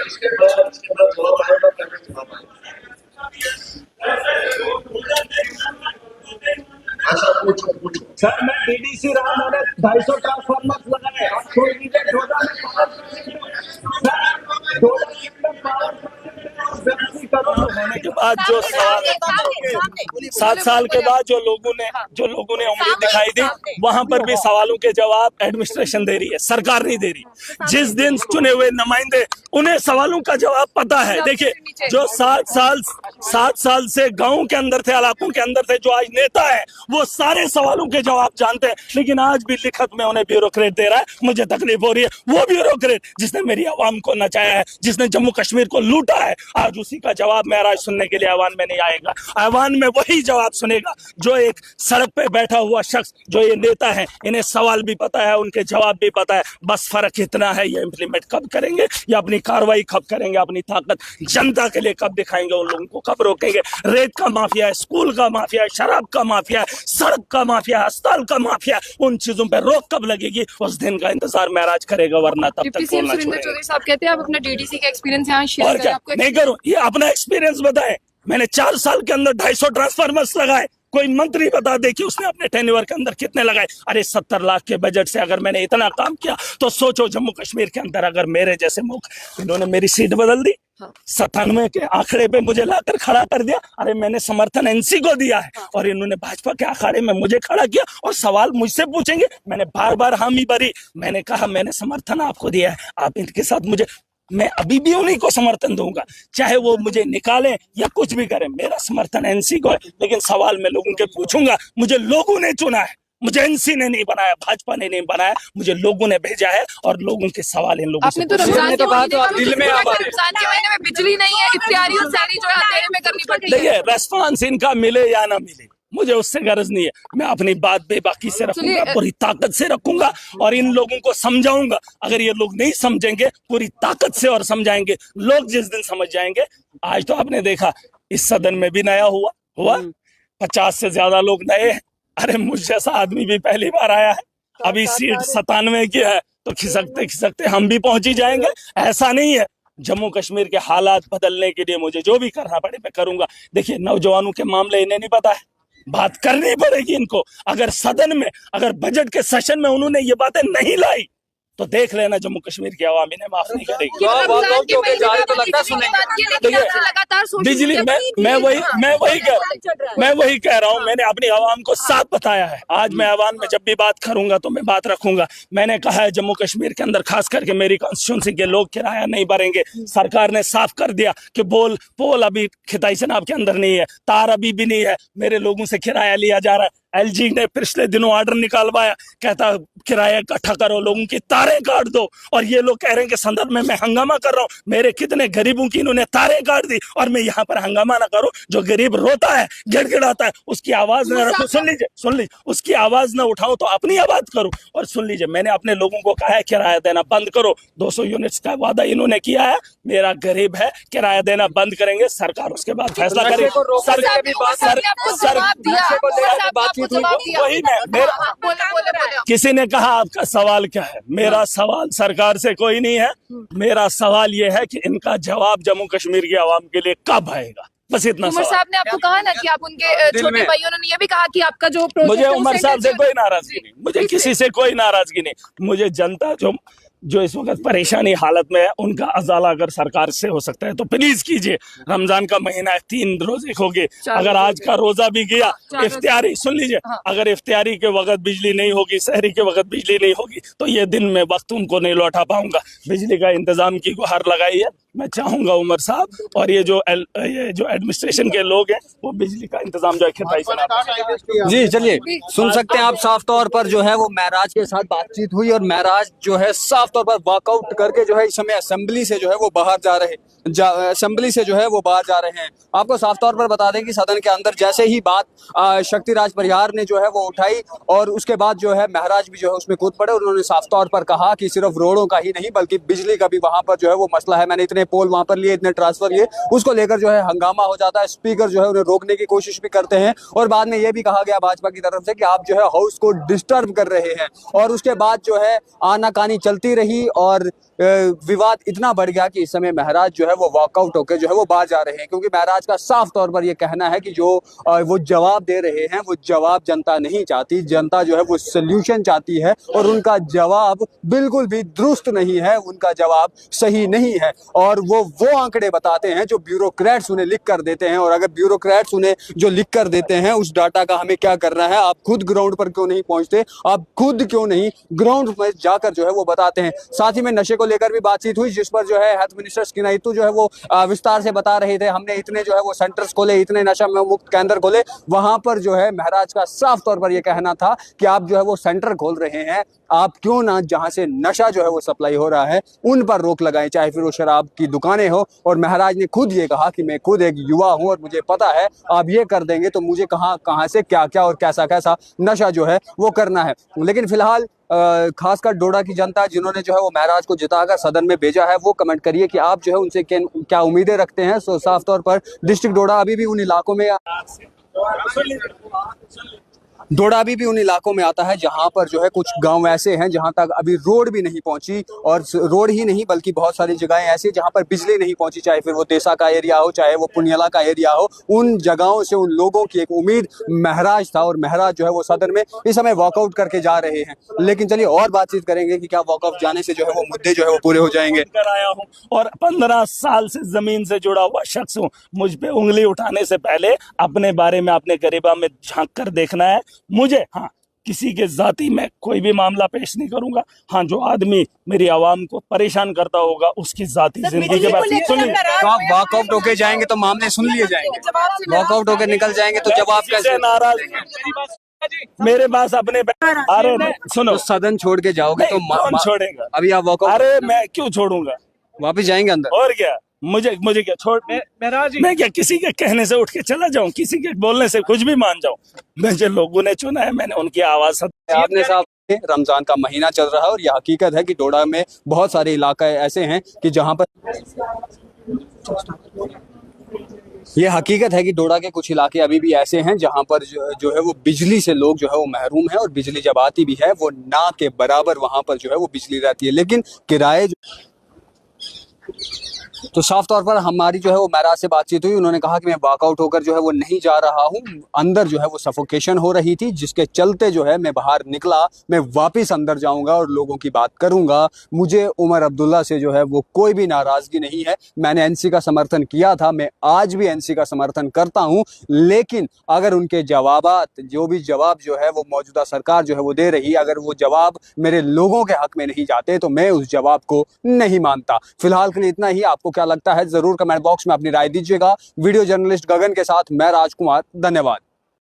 इसके बाद जवाब आएगा, पहले जवाब आएगा। अच्छा पूछो। सर मैं डीडीसी रहा, मैंने 250 ट्रांसफार्मर लगाए। आप छोड़ दीजिए डोडा में होने के बाद जो सवाल 7 साल के बाद जो लोगों ने उम्मीद दिखाई दी, वहां पर भी सवालों के जवाब एडमिनिस्ट्रेशन दे रही है, सरकार नहीं दे रही। जिस दिन चुने हुए नुमाइंदे उन्हें सवालों का जवाब पता है। देखिए जो 7 साल से गांव के अंदर थे, इलाकों के अंदर थे, जो आज नेता है वो सारे सवालों के जवाब जानते हैं, लेकिन आज भी लिखत में उन्हें ब्यूरोक्रेट दे रहा है। मुझे तकलीफ हो रही है, वो ब्यूरोक्रेट जिसने मेरी आवाम को नचाया है, जिसने जम्मू कश्मीर को लूटा है, आज उसी का जवाब महराज सुनने के लिए ऐवान में नहीं आएगा। ऐवान में वही जवाब सुनेगा जो एक सड़क पे बैठा हुआ शख्स, जो ये नेता है, इन्हें सवाल भी पता है, उनके जवाब भी पता है। बस फर्क इतना है, ये इम्प्लीमेंट कब करेंगे या अपनी कार्रवाई कब करेंगे, अपनी ताकत जनता के लिए कब दिखाएंगे, उन लोगों को कब रोकेंगे। रेत का माफिया है, स्कूल का माफिया है, शराब का माफिया है, सड़क का माफिया है, अस्पताल का माफिया है, उन चीजों पर रोक कब लगेगी, उस दिन का इंतजार महराज करेगा, वरना तब तक बोलना छोड़ेगा। चौधरी साहब कहते हैं आप अपना डीडीसी का एक्सपीरियंस यहाँ शेयर करें। आपको नहीं करूं, ये अपना एक्सपीरियंस बताएं। मैंने 4 साल के अंदर 250 ट्रांसफार्मर्स लगाए। कोई मंत्री बता दे कि उसने अपने टेन्योर के अंदर कितने लगाए। अरे 70 लाख के बजट से अगर मैंने इतना काम किया तो सोचो जम्मू कश्मीर के अंदर अगर मेरे जैसे इन्होंने मेरी सीट बदल दी, 97 के आंकड़े पे मुझे लाकर खड़ा कर दिया। अरे मैंने समर्थन एनसी को दिया है और इन्होंने भाजपा के अखाड़े में मुझे खड़ा किया और सवाल मुझसे पूछेंगे। मैंने बार बार हामी भरी, मैंने कहा मैंने समर्थन आपको दिया है, आप इनके साथ मुझे, मैं अभी भी उन्हीं को समर्थन दूंगा, चाहे वो मुझे निकालें या कुछ भी करें। मेरा समर्थन एनसी को है, लेकिन सवाल मैं लोगों के पूछूंगा। मुझे लोगों ने चुना है, मुझे एनसी ने नहीं बनाया, भाजपा ने नहीं बनाया, मुझे लोगों ने भेजा है और लोगों के सवाल इन लोगों से। आपने तो रमजान के महीने में बिजली नहीं है, इफ्तियारी और सहरी जो है अंधेरे में करनी पड़ती है। देखिए रेस्पॉन्स इनका मिले या ना मिले मुझे उससे गर्ज नहीं है। मैं अपनी बात बेबाकी से रखूंगा, पूरी ताकत से रखूंगा और इन लोगों को समझाऊंगा। अगर ये लोग नहीं समझेंगे, पूरी ताकत से और समझाएंगे। लोग जिस दिन समझ जाएंगे, आज तो आपने देखा इस सदन में भी नया हुआ 50 से ज्यादा लोग नए हैं। अरे मुझ जैसा आदमी भी पहली बार आया है। अभी सीट 97 की है तो खिसकते खिसकते हम भी पहुंच ही जाएंगे। ऐसा नहीं है। जम्मू कश्मीर के हालात बदलने के लिए मुझे जो भी करना पड़े मैं करूंगा। देखिए नौजवानों के मामले इन्हें नहीं पता है, बात करनी पड़ेगी इनको। अगर सदन में, अगर बजट के सेशन में उन्होंने ये बातें नहीं लाई तो देख लेना जम्मू कश्मीर की आवाम इन्हें माफ नहीं करेगी। बिजली मैं वही कह रहा हूँ। मैंने अपनी आवाम को साफ बताया है। आज मैं आवाम में जब भी बात करूंगा तो मैं बात रखूंगा। मैंने कहा है जम्मू कश्मीर के अंदर खास करके मेरी कॉन्स्टिट्यूंसी के लोग किराया नहीं भरेंगे। सरकार ने साफ कर दिया कि पोल अभी खिताई सनाब के अंदर नहीं है, तार अभी भी नहीं है, मेरे लोगों से किराया लिया जा रहा है। एलजी ने पिछले दिनों ऑर्डर निकालवाया, कहता किराया इकट्ठा करो, लोगों की तारें काट दो। और ये लोग कह रहे हैं कि संदर्भ में मैं हंगामा कर रहा हूँ। मेरे कितने गरीबों की इन्होंने तारें काट दी और मैं यहाँ पर हंगामा ना करूं। जो गरीब रोता है, गिड़गिड़ाता है, उसकी आवाज ना रखो। सुन लीजिए, उसकी आवाज ना उठाओ तो अपनी आवाज करो। और सुन लीजिए, मैंने अपने लोगों को कहा है किराया देना बंद करो। 200 यूनिट्स का वादा इन्होंने किया है। मेरा गरीब है, किराया देना बंद करेंगे, सरकार उसके बाद फैसला करेगी। वही किसी ने कहा आपका सवाल क्या है? मेरा सवाल सरकार से कोई नहीं है। मेरा सवाल ये है कि इनका जवाब जम्मू कश्मीर की आवाम के लिए कब आएगा, बस इतना। उमर साहब ने आपको कहा ना कि आप उनके छोटे भाई, उन्होंने ये भी कहा कि आपका जो मुझे उमर साहब से कोई नाराजगी नहीं, मुझे किसी से कोई नाराजगी नहीं। मुझे जनता जो इस वक्त परेशानी हालत में है उनका अजाला अगर सरकार से हो सकता है तो प्लीज कीजिए। रमजान का महीना है, 3 रोजे हो गए। अगर आज का रोजा भी गया, इफ्तियारी सुन लीजिए, अगर इफ्तियारी के वक्त बिजली नहीं होगी, सहरी के वक्त बिजली नहीं होगी तो ये दिन में वक्त उनको नहीं लौटा पाऊंगा। बिजली का इंतजाम की गुहार लगाई है। मैं चाहूंगा उमर साहब और ये जो एडमिनिस्ट्रेशन के लोग हैं वो बिजली का इंतजाम जो है खिताई से। जी चलिए, सुन सकते हैं आप साफ तौर पर जो है वो महराज के साथ बातचीत हुई और महराज जो है साफ तौर पर वॉकआउट करके जो है इस समय असेंबली से जो है वो बाहर जा रहे हैं। आपको साफ तौर पर बता दें कि सदन के अंदर जैसे ही बात शक्तिराज परिहार ने जो है वो उठाई और उसके बाद जो है महराज भी जो है उसमें कूद पड़े और उन्होंने साफ तौर पर कहा कि सिर्फ रोडों का ही नहीं बल्कि बिजली का भी वहां पर जो है वो मसला है। मैंने इतने पोल वहां पर लिए, इतने ट्रांसफर लिए, उसको लेकर जो है हंगामा हो जाता है। स्पीकर जो है उन्हें रोकने की कोशिश भी करते हैं और बाद में यह भी कहा गया भाजपा की तरफ से कि आप जो है हाउस को डिस्टर्ब कर रहे हैं। और उसके बाद जो है आनाकानी चलती रही और विवाद इतना बढ़ गया कि इस समय महराज जो है वो वॉकआउट होकर जो है वो बाहर जा रहे हैं, क्योंकि महराज का साफ तौर पर ये कहना है कि जो वो जवाब दे रहे हैं वो जवाब जनता नहीं चाहती, जनता जो है वो सोल्यूशन चाहती है और उनका जवाब बिल्कुल भी दुरुस्त नहीं है, उनका जवाब सही नहीं है। और वो आंकड़े बताते हैं जो ब्यूरोक्रेट्स उन्हें लिख कर देते हैं, और अगर ब्यूरोक्रेट्स उन्हें जो लिख कर देते हैं उस डाटा का हमें क्या करना है? आप खुद ग्राउंड पर क्यों नहीं पहुंचते? आप खुद क्यों नहीं ग्राउंड में जाकर जो है वो बताते हैं? साथ ही में नशे को लेकर भी बातचीत हुई, जिस पर जो है हेल्थ मिनिस्टर स्किनाइतू जो है वो विस्तार से बता रहे थे, हमने इतने जो है वो सेंटर्स खोले, इतने नशा मुक्त केंद्र खोले। वहां पर जो है महराज का साफ तौर पर यह कहना था कि आप जो है वो सेंटर खोल रहे हैं, आप क्यों ना जहां से नशा जो है वो सप्लाई हो रहा है उन पर रोक लगाएं, चाहे फिर वो शराब की दुकानें हो। और महराज ने खुद ये कहा कि मैं खुद एक युवा हूं और मुझे पता है आप ये कर देंगे तो मुझे कहां से क्या क्या और कैसा कैसा नशा जो है वो करना है। लेकिन फिलहाल खासकर डोडा की जनता जिन्होंने जो है वो महराज को जिताकर सदन में भेजा है, वो कमेंट करिए कि आप जो है उनसे क्या उम्मीदें रखते हैं। सो साफ तौर पर डिस्ट्रिक्ट डोडा अभी भी उन इलाकों में उन इलाकों में आता है जहां पर जो है कुछ गांव ऐसे हैं जहां तक अभी रोड भी नहीं पहुंची, और रोड ही नहीं बल्कि बहुत सारी जगहें ऐसी जहां पर बिजली नहीं पहुंची, चाहे फिर वो देसा का एरिया हो, चाहे वो पुनियाला का एरिया हो। उन जगहों से उन लोगों की एक उम्मीद महराज था और महराज जो है वो सदन में इस समय वॉकआउट करके जा रहे हैं। लेकिन चलिए और बातचीत करेंगे कि क्या वॉकआउट जाने से जो है वो मुद्दे जो है वो पूरे हो जाएंगे। आया हूँ और 15 साल से जमीन से जुड़ा हुआ शख्स हूँ। मुझ पे उंगली उठाने से पहले अपने बारे में, अपने गरीबा में झांक कर देखना है मुझे। हाँ, किसी के जाति में कोई भी मामला पेश नहीं करूंगा। हाँ, जो आदमी मेरी आवाम को परेशान करता होगा उसकी जाति जिंदगी के बारे में सुनिए। तो आप वॉकआउट होके जाएंगे तो मामले सुन लिए जाएंगे, वॉकआउट होके निकल जाएंगे तो जवाब कैसे? नाराज मेरे पास अपने अरे सुनो, तो सदन छोड़ के जाओगे तो कौन छोड़ेगा? अभी आप वॉकआउट? अरे मैं क्यों छोड़ूंगा? वापिस जाएंगे अंदर? और क्या, मुझे क्या छोड़, मैं क्या किसी के कहने से उठ के चला जाऊं, किसी के बोलने से कुछ भी मान जाऊं? मुझे लोगों ने चुना है, मैंने उनकी आवाज। आपने साहब, रमजान का महीना चल रहा है और यह हकीकत है कि डोडा में बहुत सारे इलाके ऐसे हैं कि जहां पर ये हकीकत है कि डोडा के कुछ इलाके अभी भी ऐसे हैं जहां पर जो है वो बिजली से लोग जो है वो महरूम है, और बिजली जब आती भी है वो ना के बराबर वहां पर जो है वो बिजली रहती है, लेकिन किराए तो साफ तौर पर हमारी जो है वो महराज से बातचीत हुई। उन्होंने कहा कि मैं वॉकआउट होकर जो है वो नहीं जा रहा हूं, अंदर जो है वो सफोकेशन हो रही थी जिसके चलते जो है मैं बाहर निकला, मैं वापस अंदर जाऊंगा और लोगों की बात करूंगा। मुझे उमर अब्दुल्ला से जो है वो कोई भी नाराजगी नहीं है, मैंने एनसी का समर्थन किया था, मैं आज भी एनसी का समर्थन करता हूं। लेकिन अगर उनके जवाबात, जो भी जवाब जो है वो मौजूदा सरकार जो है वो दे रही, अगर वो जवाब मेरे लोगों के हक में नहीं जाते तो मैं उस जवाब को नहीं मानता। फिलहाल के लिए इतना ही। आपको क्या लगता है जरूर कमेंट बॉक्स में अपनी राय दीजिएगा। वीडियो जर्नलिस्ट गगन के साथ मैं राजकुमार, धन्यवाद।